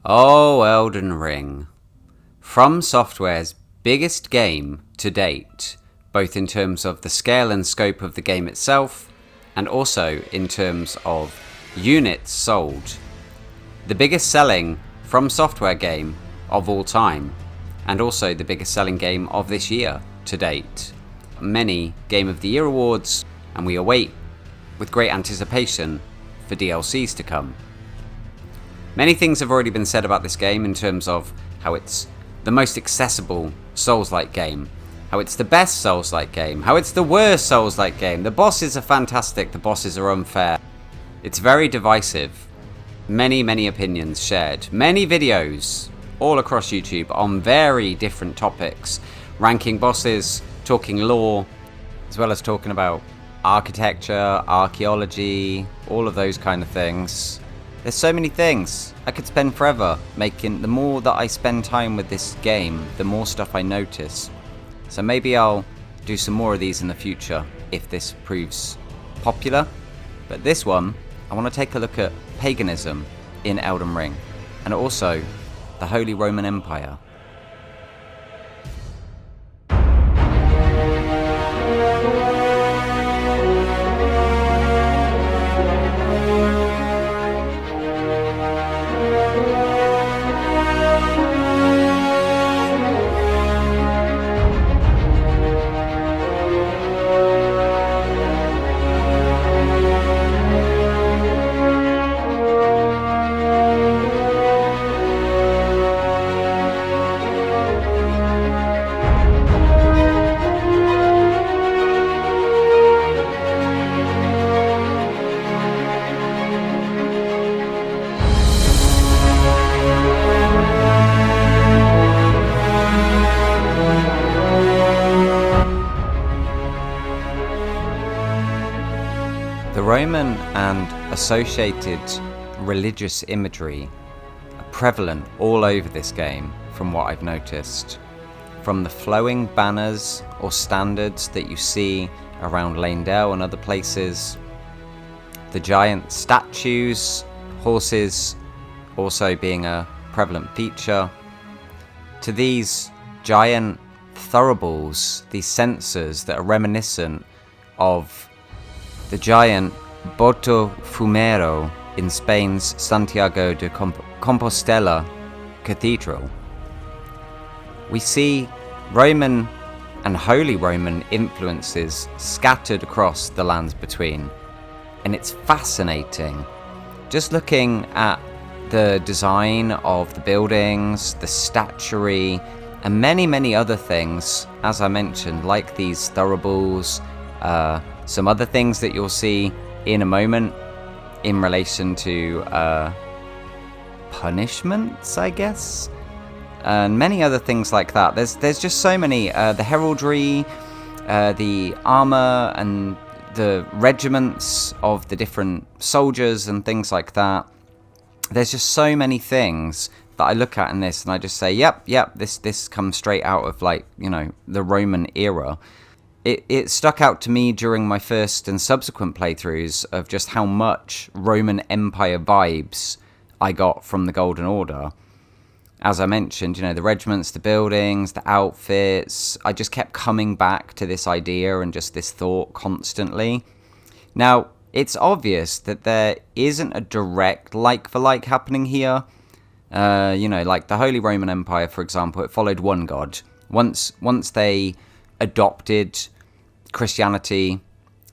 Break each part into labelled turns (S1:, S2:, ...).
S1: Oh, Elden Ring. Fromsoftware's biggest game to date, both in terms of the scale and scope of the game itself, and also in terms of units sold. The biggest selling Fromsoftware game of all time, and also the biggest selling game of this year to date. Many Game of the Year awards, and we await with great anticipation for DLCs to come. Many things have already been said about this game in terms of how it's the most accessible Souls-like game, how it's the best Souls-like game, how it's the worst Souls-like game. The bosses are fantastic, the bosses are unfair. It's very divisive. Many opinions shared. Many videos all across YouTube on very different topics. Ranking bosses, talking lore, as well as talking about architecture, archaeology, all of those kind of things. There's so many things. I could spend forever making. The more that I spend time with this game, the more stuff I notice. So maybe I'll do some more of these in the future if this proves popular. But this one, I want to take a look at paganism in Elden Ring, and also the Holy Roman Empire. The Roman and associated religious imagery are prevalent all over this game from what I've noticed. From the flowing banners or standards that you see around Lanedale and other places, the giant statues, horses also being a prevalent feature, to these giant thuribles, these censers that are reminiscent of the giant Boto Fumero in Spain's Santiago de Compostela Cathedral. We see Roman and Holy Roman influences scattered across the lands between, and it's fascinating. Just looking at the design of the buildings, the statuary, and many other things, as I mentioned, like these thuribles, some other things that you'll see in a moment in relation to punishments, I guess, and many other things like that. There's just so many. The heraldry, the armor, and the regiments of the different soldiers and things like that. There's just so many things that I look at in this, and I just say, yep, this comes straight out of, like, you know, the Roman era. It stuck out to me during my first and subsequent playthroughs of just how much Roman Empire vibes I got from the Golden Order. As I mentioned, you know, the regiments, the buildings, the outfits, I just kept coming back to this idea and just this thought constantly. Now, it's obvious that there isn't a direct like-for-like happening here. You know, like the Holy Roman Empire, for example, it followed one god. Once they adopted Christianity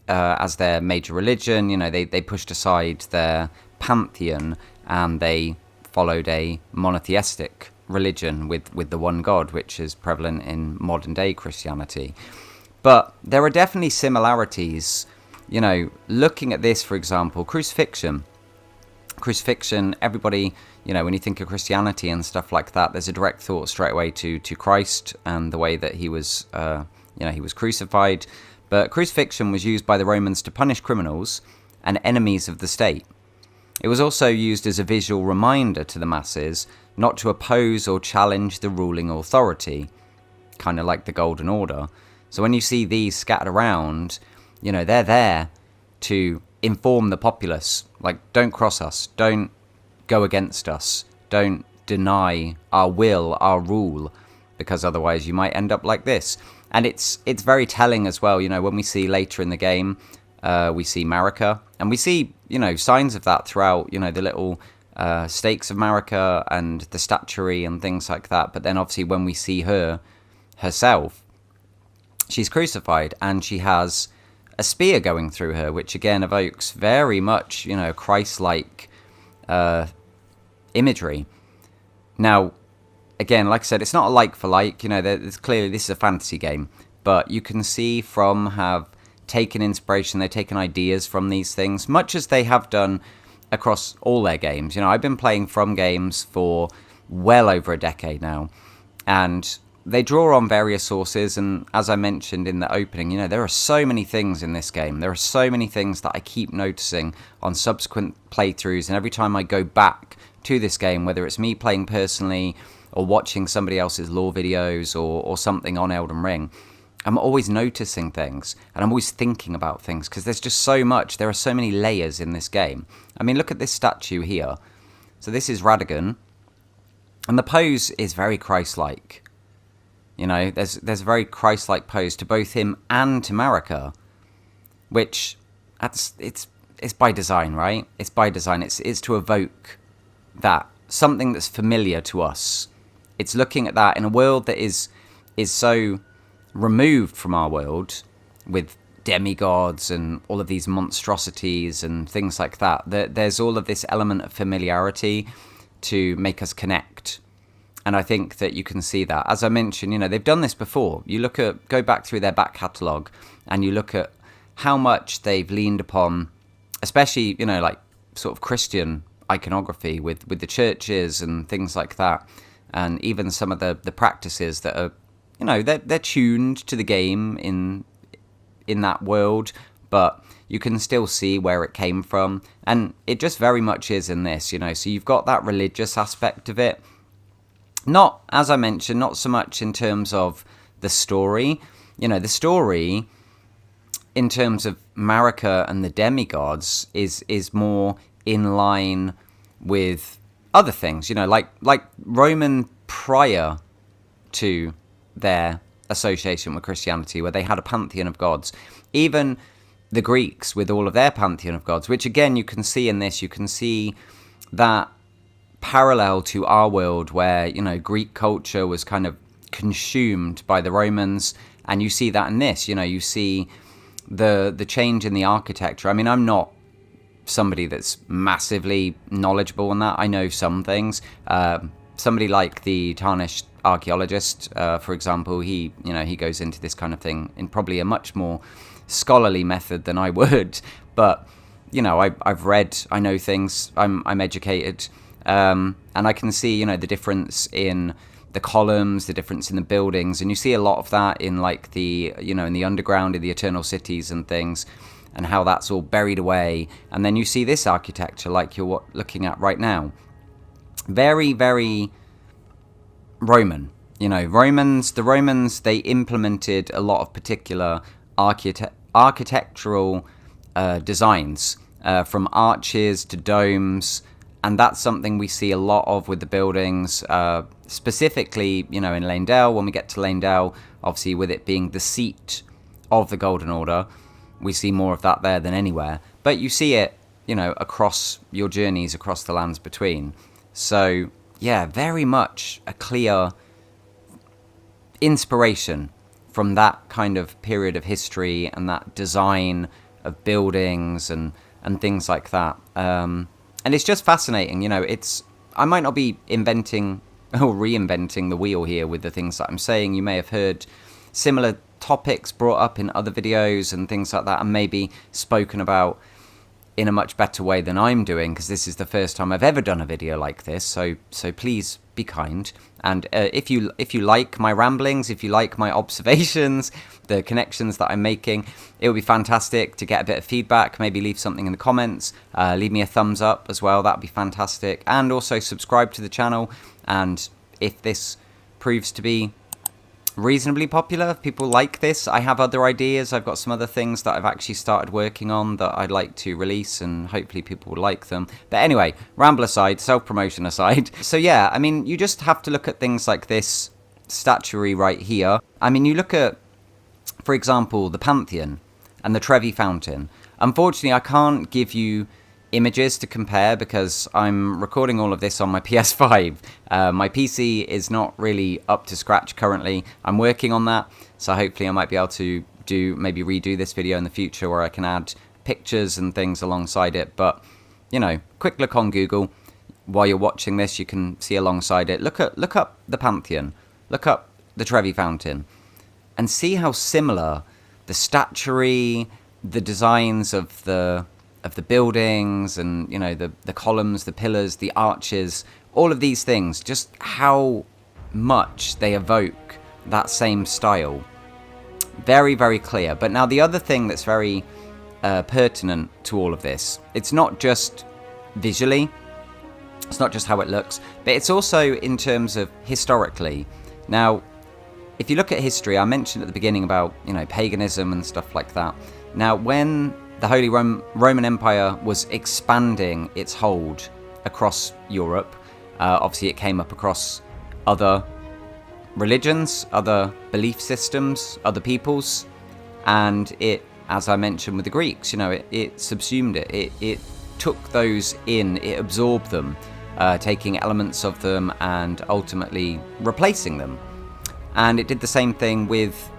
S1: as their major religion, you know, they pushed aside their pantheon and they followed a monotheistic religion with the one god, which is prevalent in modern day Christianity. But there are definitely similarities. You know, looking at this, for example, crucifixion, everybody, you know, when you think of Christianity and stuff like that, there's a direct thought straight away to Christ and the way that he was, he was crucified. But crucifixion was used by the Romans to punish criminals and enemies of the state. It was also used as a visual reminder to the masses not to oppose or challenge the ruling authority, kind of like the Golden Order. So when you see these scattered around, you know, they're there to inform the populace, like, don't cross us, don't go against us, don't deny our will, our rule, because otherwise you might end up like this. And it's very telling as well, when we see later in the game, we see Marika, and we see, signs of that throughout, the little stakes of Marika and the statuary and things like that. But then obviously when we see her herself, she's crucified and she has a spear going through her, which again evokes very much, Christ-like imagery. Now, again, like I said, it's not a like for like, there's clearly this is a fantasy game, but you can see From have taken inspiration, they've taken ideas from these things, much as they have done across all their games. I've been playing From games for well over a decade now, and they draw on various sources, and as I mentioned in the opening, there are so many things in this game. There are so many things that I keep noticing on subsequent playthroughs, and every time I go back to this game, whether it's me playing personally or watching somebody else's lore videos or something on Elden Ring, I'm always noticing things, and I'm always thinking about things, because there's just so much. There are so many layers in this game. I mean, look at this statue here. So this is Radagon, and the pose is very Christ-like. There's a very Christ-like pose to both him and to Marika, which it's by design, right? It's by design. It's to evoke that, something that's familiar to us. It's looking at that in a world that is so removed from our world, with demigods and all of these monstrosities and things like that. There's all of this element of familiarity to make us connect. And I think that you can see that. As I mentioned, they've done this before. Go back through their back catalogue, and you look at how much they've leaned upon, especially, like sort of Christian iconography with the churches and things like that. And even some of the practices that are, they're tuned to the game in that world, but you can still see where it came from. And it just very much is in this, So you've got that religious aspect of it. Not, as I mentioned, not so much in terms of the story. The story, in terms of Marika and the demigods, is more in line with other things, like Roman prior to their association with Christianity, where they had a pantheon of gods. Even the Greeks with all of their pantheon of gods, which again you can see in this. You can see that parallel to our world, where Greek culture was kind of consumed by the Romans, and you see that in this. You see the change in the architecture. I mean, I'm not somebody that's massively knowledgeable on that. I know some things. Somebody like the Tarnished archaeologist, for example, he goes into this kind of thing in probably a much more scholarly method than I would. But I've read, I know things. I'm educated. And I can see, the difference in the columns, the difference in the buildings, and you see a lot of that in like the, in the underground, in the Eternal Cities and things, and how that's all buried away. And then you see this architecture like you're looking at right now. Very, very Roman. The Romans, they implemented a lot of particular architectural designs, from arches to domes. And that's something we see a lot of with the buildings, specifically, in Leyndell. When we get to Leyndell, obviously with it being the seat of the Golden Order, we see more of that there than anywhere. But you see it, across your journeys, across the lands between. So, yeah, very much a clear inspiration from that kind of period of history and that design of buildings and things like that. And it's just fascinating, I might not be inventing or reinventing the wheel here with the things that I'm saying. You may have heard similar topics brought up in other videos and things like that, and maybe spoken about in a much better way than I'm doing, because this is the first time I've ever done a video like this. So please be kind. And if you like my ramblings, if you like my observations, the connections that I'm making, it would be fantastic to get a bit of feedback. Maybe leave something in the comments. Leave me a thumbs up as well. That'd be fantastic. And also subscribe to the channel. And if this proves to be reasonably popular. People like this. I have other ideas. I've got some other things that I've actually started working on that I'd like to release, and hopefully people will like them. But anyway, ramble aside, self-promotion aside. So yeah, I mean, you just have to look at things like this statuary right here. I mean, you look at, for example, the Pantheon and the Trevi Fountain. Unfortunately, I can't give you images to compare because I'm recording all of this on my PS5. My PC is not really up to scratch currently. I'm working on that, so hopefully I might be able to maybe redo this video in the future where I can add pictures and things alongside it. But, you know, quick look on Google. While you're watching this, you can see alongside it. Look up the Pantheon. Look up the Trevi Fountain. And see how similar the statuary, the designs of the buildings, and you know, the columns, the pillars, the arches, all of these things, just how much they evoke that same style. Very, very clear. But now the other thing that's very pertinent to all of this, it's not just visually, it's not just how it looks, but it's also in terms of historically. Now, if you look at history, I mentioned at the beginning about, you know, paganism and stuff like that. Now, when the Holy Roman Empire was expanding its hold across Europe, obviously it came up across other religions, other belief systems, other peoples, and it, as I mentioned with the Greeks, you know, it subsumed it. It took those in, it absorbed them, taking elements of them and ultimately replacing them. And it did the same thing with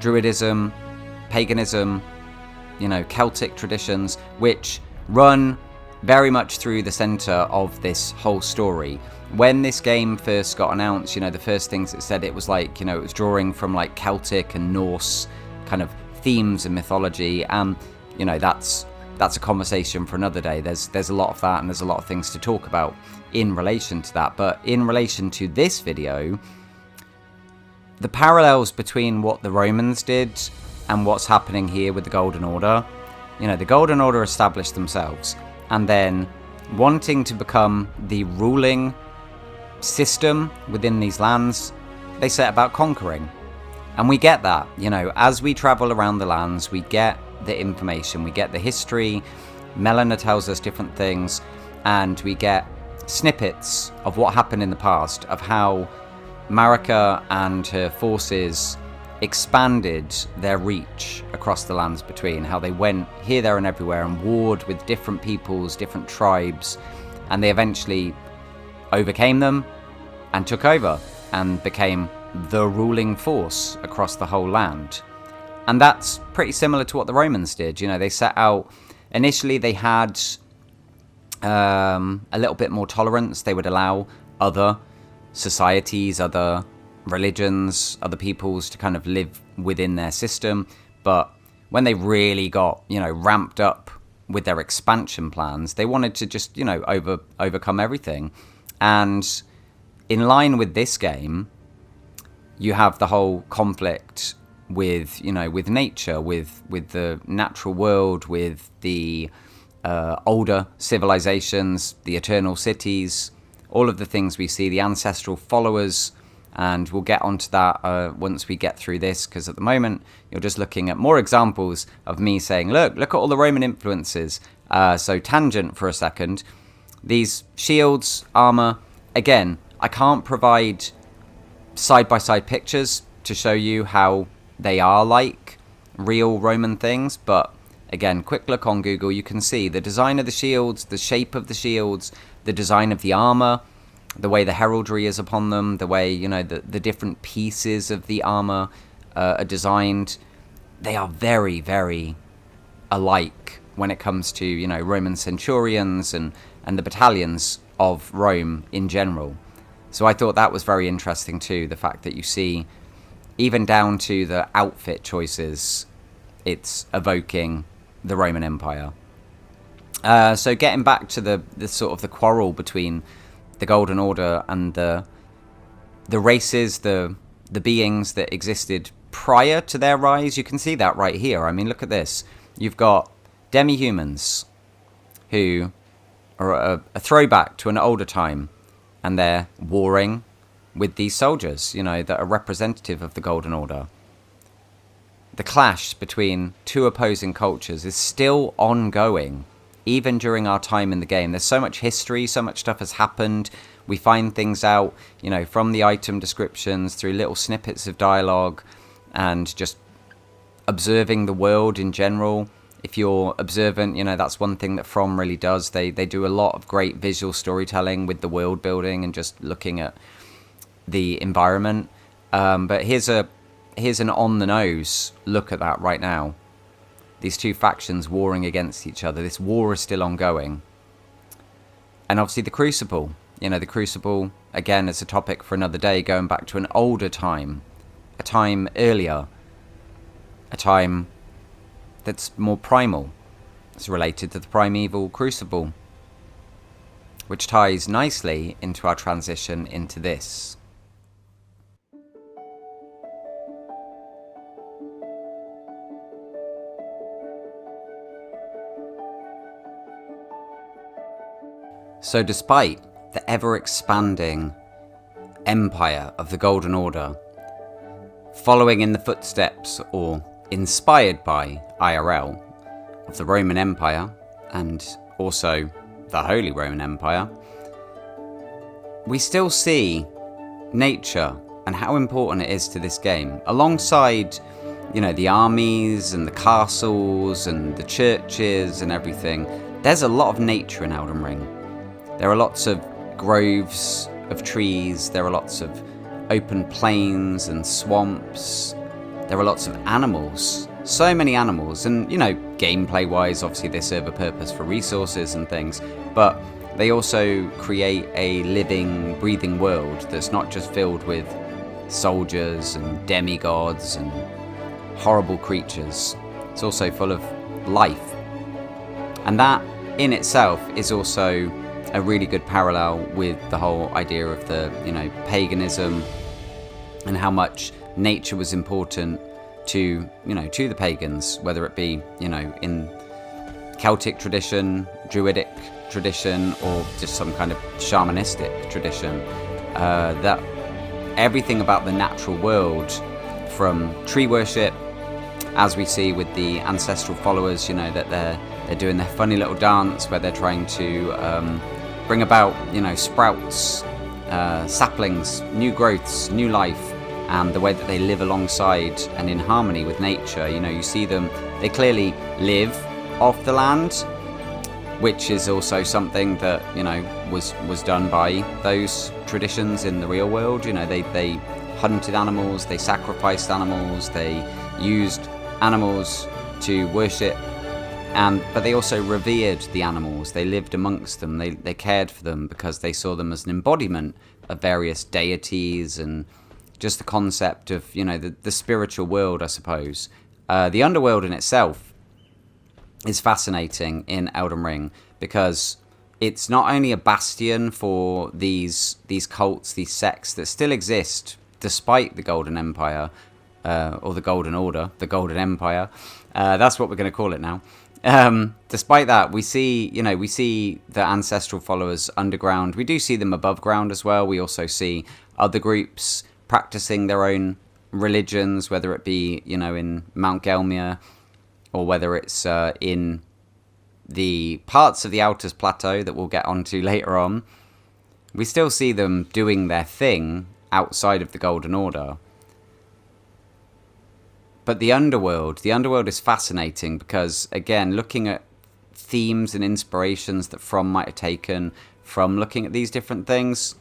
S1: Druidism, paganism, you know, Celtic traditions, which run very much through the center of this whole story. When this game first got announced, you know, the first things it said, it was like, you know, it was drawing from like Celtic and Norse kind of themes and mythology. And, you know, that's a conversation for another day. There's a lot of that, and there's a lot of things to talk about in relation to that. But in relation to this video, the parallels between what the Romans did and what's happening here with the Golden Order, you know, the Golden Order established themselves, and then wanting to become the ruling system within these lands, they set about conquering. And we get that, you know, as we travel around the lands, we get the information, we get the history, Melina tells us different things, and we get snippets of what happened in the past, of how Marika and her forces expanded their reach across the lands between, how they went here, there and everywhere and warred with different peoples, different tribes, and they eventually overcame them and took over and became the ruling force across the whole land. And that's pretty similar to what the Romans did. You know, they set out, initially they had a little bit more tolerance. They would allow other societies, other religions, other peoples to kind of live within their system. But when they really got, you know, ramped up with their expansion plans, they wanted to just, you know, overcome everything. And in line with this game, you have the whole conflict with, you know, with nature, with the natural world, with the older civilizations, the eternal cities, all of the things we see, the ancestral followers. And we'll get onto that once we get through this, because at the moment you're just looking at more examples of me saying, look at all the Roman influences. So tangent for a second. These shields, armor, again, I can't provide side-by-side pictures to show you how they are like real Roman things, but again, quick look on Google, you can see the design of the shields, the shape of the shields, the design of the armor, the way the heraldry is upon them, the way, you know, the different pieces of the armor are designed. They are very, very alike when it comes to, you know, Roman centurions and the battalions of Rome in general. So I thought that was very interesting too, the fact that you see, even down to the outfit choices, it's evoking the Roman Empire. So getting back to the sort of the quarrel between the Golden Order and the races, the beings that existed prior to their rise, you can see that right here. I mean, look at this. You've got demi-humans who are a throwback to an older time, and they're warring, with these soldiers, that are representative of the Golden Order. The clash between two opposing cultures is still ongoing, even during our time in the game. There's so much history, so much stuff has happened. We find things out, from the item descriptions, through little snippets of dialogue, and just observing the world in general. If you're observant, that's one thing that From really does. They do a lot of great visual storytelling with the world building and just looking at the environment. But here's an on-the-nose look at that right now. These two factions warring against each other. This war is still ongoing. And obviously the Crucible. The Crucible, again, is a topic for another day, going back to an older time. A time earlier. A time that's more primal. It's related to the primeval Crucible, which ties nicely into our transition into this. So despite the ever-expanding empire of the Golden Order, following in the footsteps, or inspired by IRL, of the Roman Empire, and also the Holy Roman Empire, we still see nature and how important it is to this game, alongside, the armies and the castles and the churches and everything. There's a lot of nature in Elden Ring. There are lots of groves of trees, there are lots of open plains and swamps, there are lots of animals, so many animals, and gameplay wise obviously they serve a purpose for resources and things, but they also create a living, breathing world that's not just filled with soldiers and demigods and horrible creatures. It's also full of life, and that in itself is also a really good parallel with the whole idea of the, paganism, and how much nature was important to the pagans, whether it be, in Celtic tradition, Druidic tradition, or just some kind of shamanistic tradition. That everything about the natural world, from tree worship, as we see with the ancestral followers, that they're doing their funny little dance where they're trying to bring about, sprouts, saplings, new growths, new life, and the way that they live alongside and in harmony with nature. You see them, they clearly live off the land, which is also something that, was done by those traditions in the real world. They hunted animals, they sacrificed animals, they used animals to worship. But they also revered the animals. They lived amongst them. They cared for them because they saw them as an embodiment of various deities, and just the concept of, the spiritual world, I suppose. The underworld in itself is fascinating in Elden Ring because it's not only a bastion for these cults, these sects that still exist despite the Golden Empire, or the Golden Order, the Golden Empire. That's what we're going to call it now. Despite that, we see the ancestral followers underground. We do see them above ground as well. We also see other groups practicing their own religions, whether it be, in Mount Gelmir, or whether it's in the parts of the Altus Plateau that we'll get onto later on. We still see them doing their thing outside of the Golden Order. But the underworld is fascinating because, again, looking at themes and inspirations that From might have taken from looking at these different things,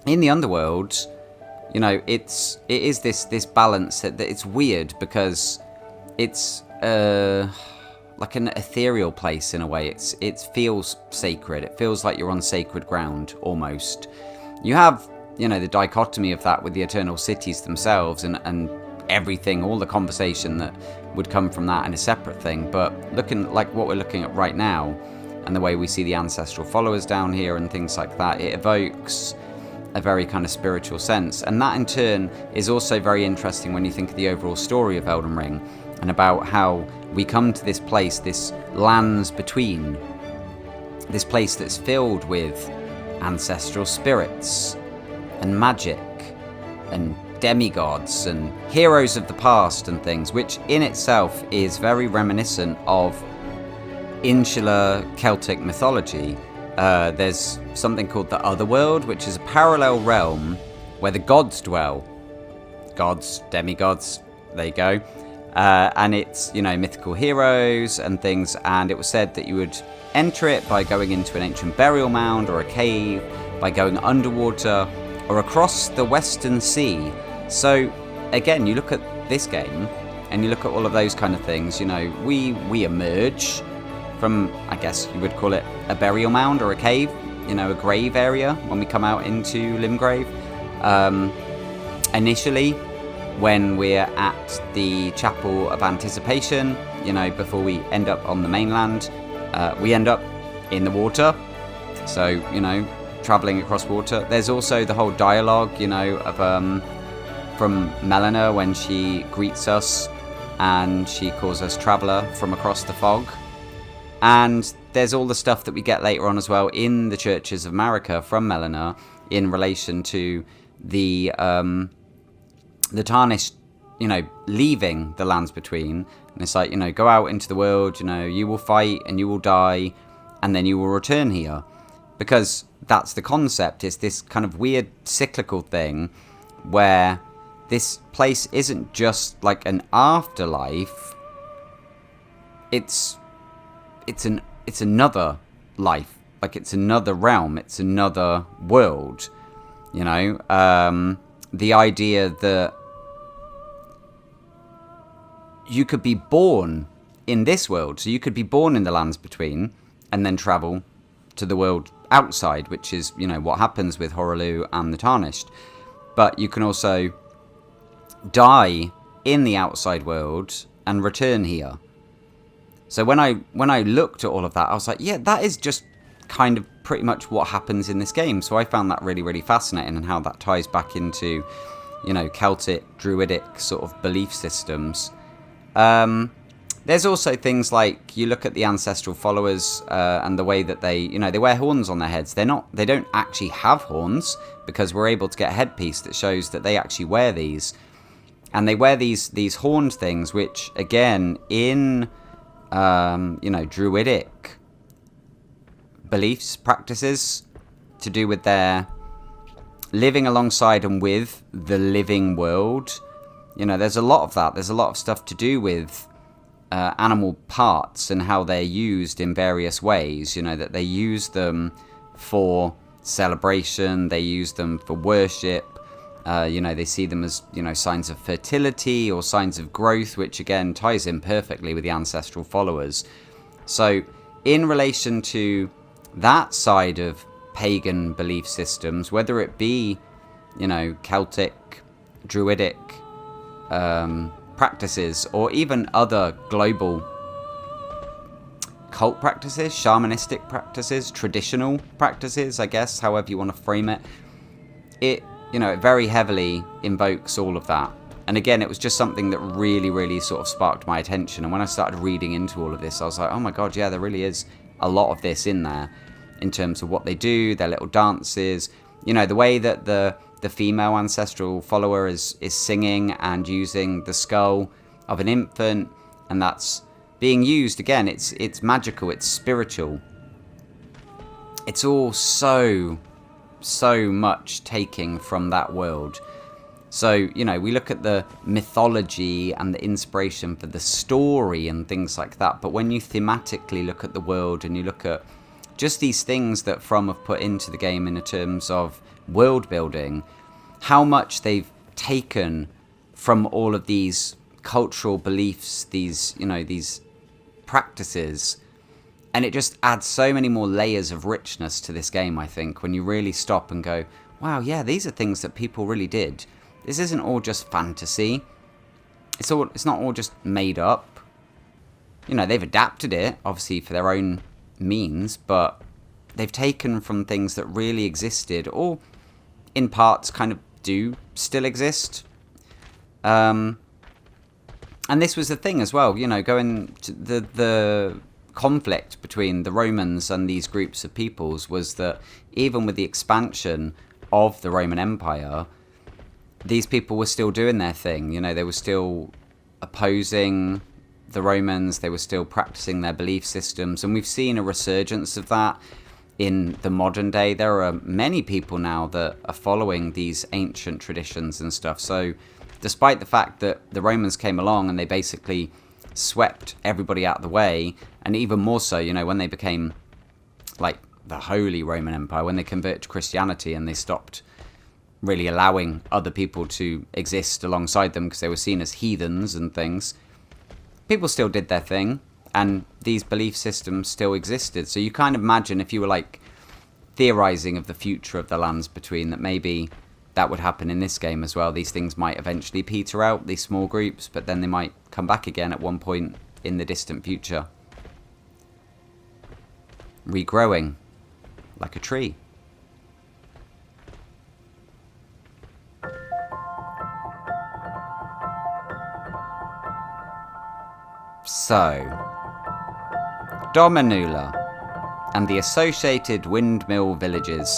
S1: in the underworld, it is this balance that it's weird because it's like an ethereal place in a way. It feels sacred. It feels like you're on sacred ground almost. You have, the dichotomy of that with the Eternal Cities themselves and everything, all the conversation that would come from that in a separate thing. But looking like what we're looking at right now, and the way we see the ancestral followers down here and things like that, it evokes a very kind of spiritual sense. And that in turn is also very interesting when you think of the overall story of Elden Ring, and about how we come to this place, this lands between, this place that's filled with ancestral spirits, and magic and demigods and heroes of the past and things, which in itself is very reminiscent of insular Celtic mythology. There's something called the Otherworld, which is a parallel realm where the gods dwell. Gods, demigods, there you go. And it's, mythical heroes and things, and it was said that you would enter it by going into an ancient burial mound or a cave, by going underwater, or across the Western Sea. So, again, you look at this game, and you look at all of those kind of things, we emerge from, I guess you would call it a burial mound or a cave, a grave area when we come out into Limgrave. Initially, when we're at the Chapel of Anticipation, before we end up on the mainland, we end up in the water. So, travelling across water. There's also the whole dialogue, of from Melina when she greets us and she calls us traveller from across the fog. And there's all the stuff that we get later on as well in the Churches of Marika from Melina in relation to the Tarnished, leaving the Lands Between. And it's like, go out into the world, you will fight and you will die and then you will return here. Because that's the concept. It's this kind of weird cyclical thing where this place isn't just like an afterlife. It's another life. Like it's another realm. It's another world. The idea that you could be born in this world. So you could be born in the Lands Between and then travel to the world outside, which is, what happens with Horaloo and the Tarnished. But you can also die in the outside world and return here. So when I looked at all of that, I was like, yeah, that is just kind of pretty much what happens in this game. So I found that really, really fascinating, and how that ties back into, Celtic, Druidic sort of belief systems. There's also things like, you look at the ancestral followers and the way that they wear horns on their heads. They don't actually have horns, because we're able to get a headpiece that shows that they actually wear these. And they wear these horned things, which again in Druidic beliefs, practices to do with their living alongside and with the living world. There's a lot of that. There's a lot of stuff to do with animal parts and how they're used in various ways. That they use them for celebration, they use them for worship. They see them as, signs of fertility or signs of growth, which again ties in perfectly with the ancestral followers. So in relation to that side of pagan belief systems, whether it be, Celtic, Druidic practices, or even other global cult practices, shamanistic practices, traditional practices, I guess, however you want to frame it, it very heavily invokes all of that. And again, it was just something that really, really sort of sparked my attention. And when I started reading into all of this, I was like, oh my god, yeah, there really is a lot of this in there, in terms of what they do, their little dances, the way that the female ancestral follower is singing and using the skull of an infant, and that's being used, again, it's magical, it's spiritual. It's all so much taking from that world. So, we look at the mythology and the inspiration for the story and things like that, but when you thematically look at the world and you look at just these things that From have put into the game in terms of world building, how much they've taken from all of these cultural beliefs, these practices, and it just adds so many more layers of richness to this game, I think, when you really stop and go, wow, yeah, these are things that people really did. This isn't all just fantasy. It's not all just made up. They've adapted it, obviously, for their own means, but they've taken from things that really existed, or in parts kind of do still exist. And this was the thing as well, going to the conflict between the Romans and these groups of peoples was that even with the expansion of the Roman Empire, these people were still doing their thing. You know, they were still opposing the Romans, they were still practicing their belief systems, and we've seen a resurgence of that in the modern day. There are many people now that are following these ancient traditions and stuff. So despite the fact that the Romans came along and they basically swept everybody out of the way, and even more so, you know, when they became like the Holy Roman Empire, when they converted to Christianity and they stopped really allowing other people to exist alongside them because they were seen as heathens and things, people still did their thing, and these belief systems still existed. So you kind of imagine, if you were like theorizing of the future of the lands between, that maybe that would happen in this game as well. These things might eventually peter out, these small groups, but then they might come back again at one point in the distant future, regrowing like a tree. So, Dominula and the associated windmill villages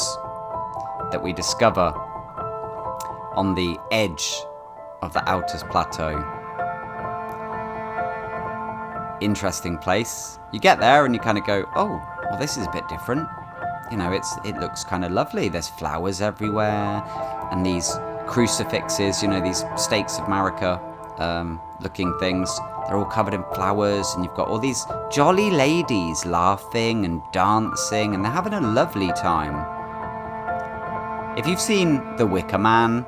S1: that we discover on the edge of the Altus Plateau. Interesting place. You get there and you kind of go, oh, well, this is a bit different. You know, it looks kind of lovely. There's flowers everywhere, and these crucifixes, you know, these stakes of Marika looking things. They're all covered in flowers, and you've got all these jolly ladies laughing and dancing, and they're having a lovely time. If you've seen The Wicker Man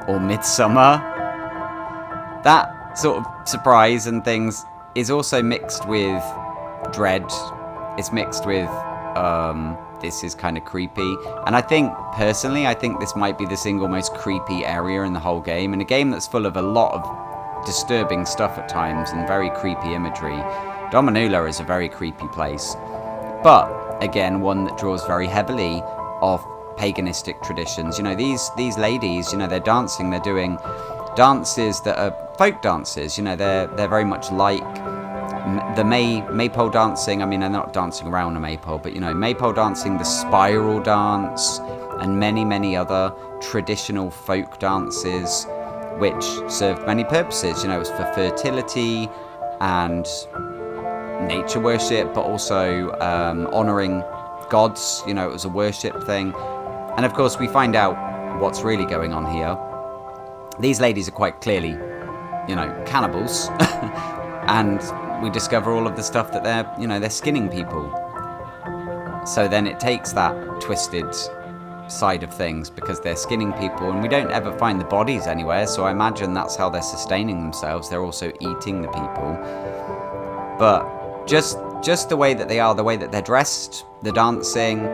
S1: or Midsummer, that sort of surprise and things is also mixed with dread. It's mixed with, this is kind of creepy. And I think this might be the single most creepy area in the whole game, and a game that's full of a lot of disturbing stuff at times and very creepy imagery. Dominula is a very creepy place, but again, one that draws very heavily off paganistic traditions. You know, these ladies, you know, they're dancing, they're doing dances that are folk dances. You know, they're very much like the maypole dancing. I mean, they're not dancing around a maypole, but you know, maypole dancing, the spiral dance, and many other traditional folk dances which served many purposes. You know, it was for fertility and nature worship, but also honouring gods. You know, it was a worship thing. And of course, we find out what's really going on here. These ladies are quite clearly, you know, cannibals. And we discover all of the stuff that they're skinning people. So then it takes that twisted side of things, because they're skinning people and we don't ever find the bodies anywhere, so I imagine that's how they're sustaining themselves. They're also eating the people. But just the way that they are, the way that they're dressed, the dancing,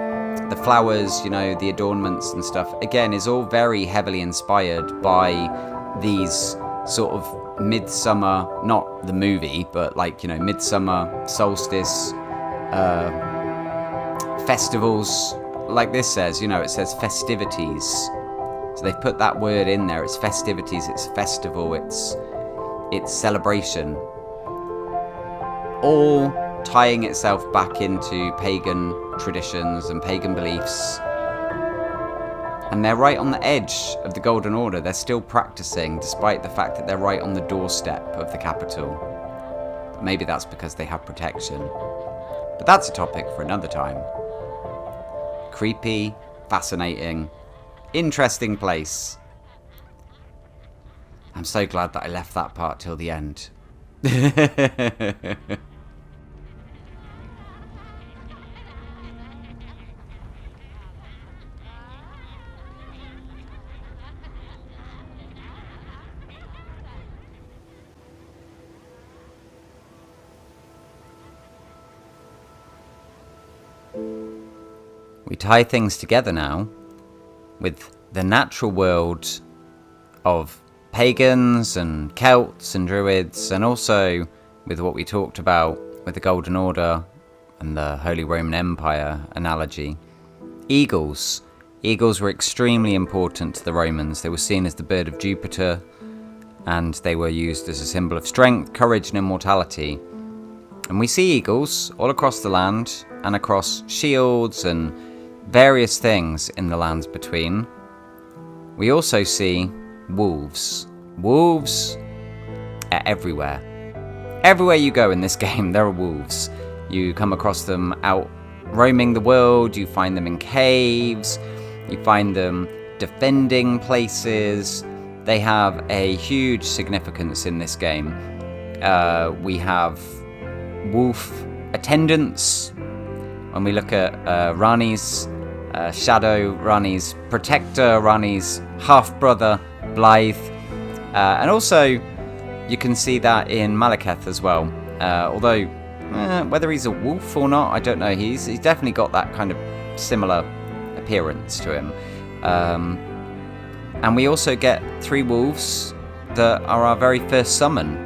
S1: the flowers, you know, the adornments and stuff, again, is all very heavily inspired by these sort of midsummer, not the movie, but like, you know, midsummer solstice festivals. Like this says, you know, it says festivities. So they've put that word in there. It's festivities, it's festival, it's celebration. All tying itself back into pagan traditions and pagan beliefs. And they're right on the edge of the Golden Order. They're still practicing, despite the fact that they're right on the doorstep of the capital. Maybe that's because they have protection. But that's a topic for another time. Creepy, fascinating, interesting place. I'm so glad that I left that part till the end. We tie things together now with the natural world of pagans and Celts and Druids, and also with what we talked about with the Golden Order and the Holy Roman Empire analogy. Eagles. Eagles were extremely important to the Romans. They were seen as the bird of Jupiter, and they were used as a symbol of strength, courage and immortality. And we see eagles all across the land and across shields and various things in the lands between. we also see wolves. Wolves are everywhere. Everywhere you go in this game, there are wolves. You come across them out roaming the world, you find them in caves, you find them defending places. They have a huge significance in this game. We have wolf attendants. When we look at Rani's shadow, Rani's protector, Rani's half-brother, Blythe. And also, you can see that in Malekith as well. Although, whether he's a wolf or not, I don't know. He's definitely got that kind of similar appearance to him. And we also get 3 wolves that are our very first summon.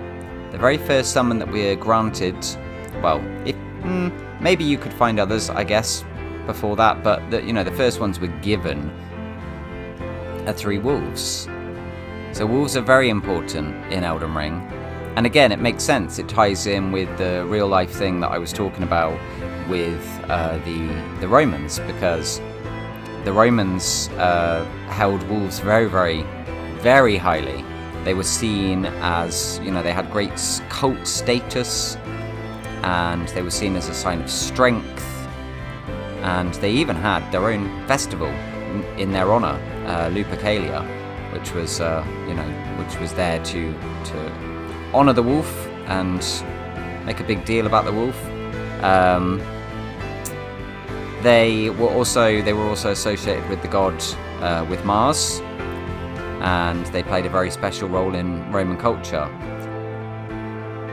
S1: The very first summon that we are granted. Well, if maybe you could find others, I guess, before that. But the first ones we're given are 3 wolves. So wolves are very important in Elden Ring. And again, it makes sense. It ties in with the real life thing that I was talking about with the Romans, because the Romans held wolves very, very, very highly. They were seen as, they had great cult status, and they were seen as a sign of strength. And they even had their own festival in their honor, Lupercalia, which was, which was there to honor the wolf and make a big deal about the wolf. They were also associated with the god, with Mars, and they played a very special role in Roman culture.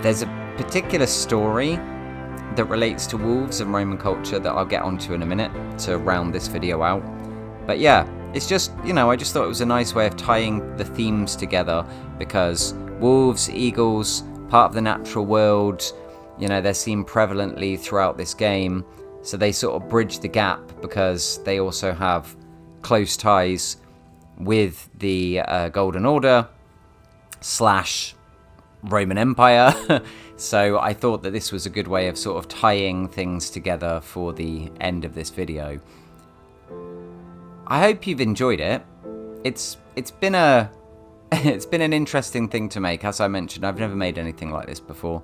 S1: There's a particular story that relates to wolves and Roman culture that I'll get onto in a minute to round this video out. But yeah, it's just, I just thought it was a nice way of tying the themes together, because wolves, eagles, part of the natural world, they're seen prevalently throughout this game. So they sort of bridge the gap because they also have close ties with the Golden Order / Roman Empire. So I thought that this was a good way of sort of tying things together for the end of this video. I hope you've enjoyed it. It's been an interesting thing to make. As I mentioned, I've never made anything like this before,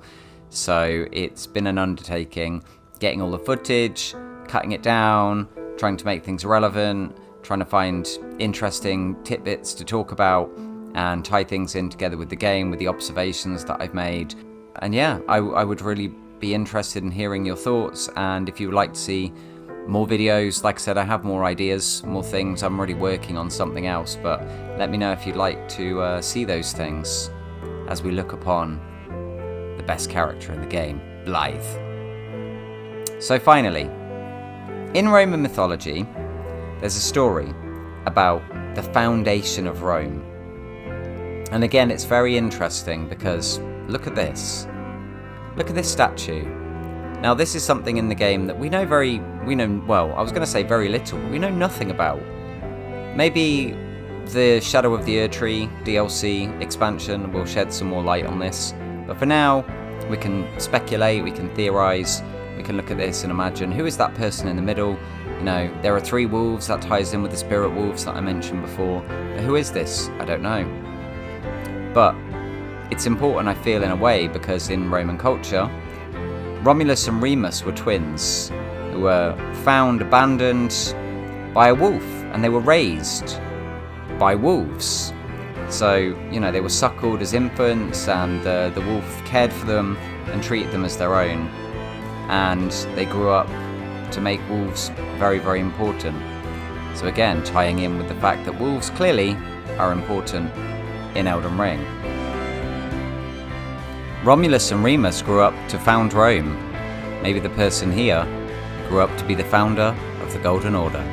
S1: so it's been an undertaking. Getting all the footage, cutting it down, trying to make things relevant, trying to find interesting tidbits to talk about, and tie things in together with the game, with the observations that I've made. And yeah, I would really be interested in hearing your thoughts, and if you would like to see more videos, like I said, I have more ideas, more things. I'm already working on something else, but let me know if you'd like to see those things as we look upon the best character in the game, Blythe. So finally, in Roman mythology, there's a story about the foundation of Rome. And again, it's very interesting because look at this. Look at this statue. Now, this is something in the game that we know very little. We know nothing about. Maybe the Shadow of the Erdtree DLC expansion will shed some more light on this. But for now, we can speculate, we can theorize. We can look at this and imagine, who is that person in the middle? There are 3 wolves, that ties in with the spirit wolves that I mentioned before. But who is this? I don't know. But it's important, I feel, in a way, because in Roman culture, Romulus and Remus were twins who were found abandoned by a wolf, and they were raised by wolves. So, they were suckled as infants, and the wolf cared for them and treated them as their own. And they grew up to make wolves very, very important. So again, tying in with the fact that wolves clearly are important in Elden Ring. Romulus and Remus grew up to found Rome. Maybe the person here grew up to be the founder of the Golden Order.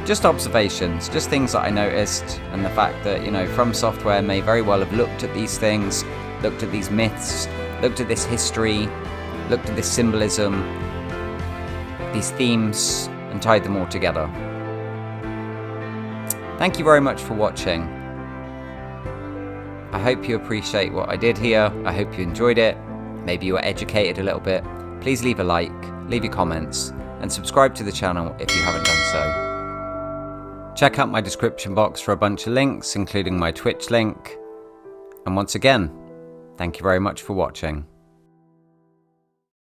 S1: Just observations, just things that I noticed, and the fact that, Fromsoftware may very well have looked at these things, looked at these myths, looked at this history, looked at this symbolism, these themes, and tied them all together. Thank you very much for watching. I hope you appreciate what I did here. I hope you enjoyed it. Maybe you were educated a little bit. Please leave a like, leave your comments, and subscribe to the channel if you haven't done so. Check out my description box for a bunch of links, including my Twitch link. And once again, thank you very much for watching.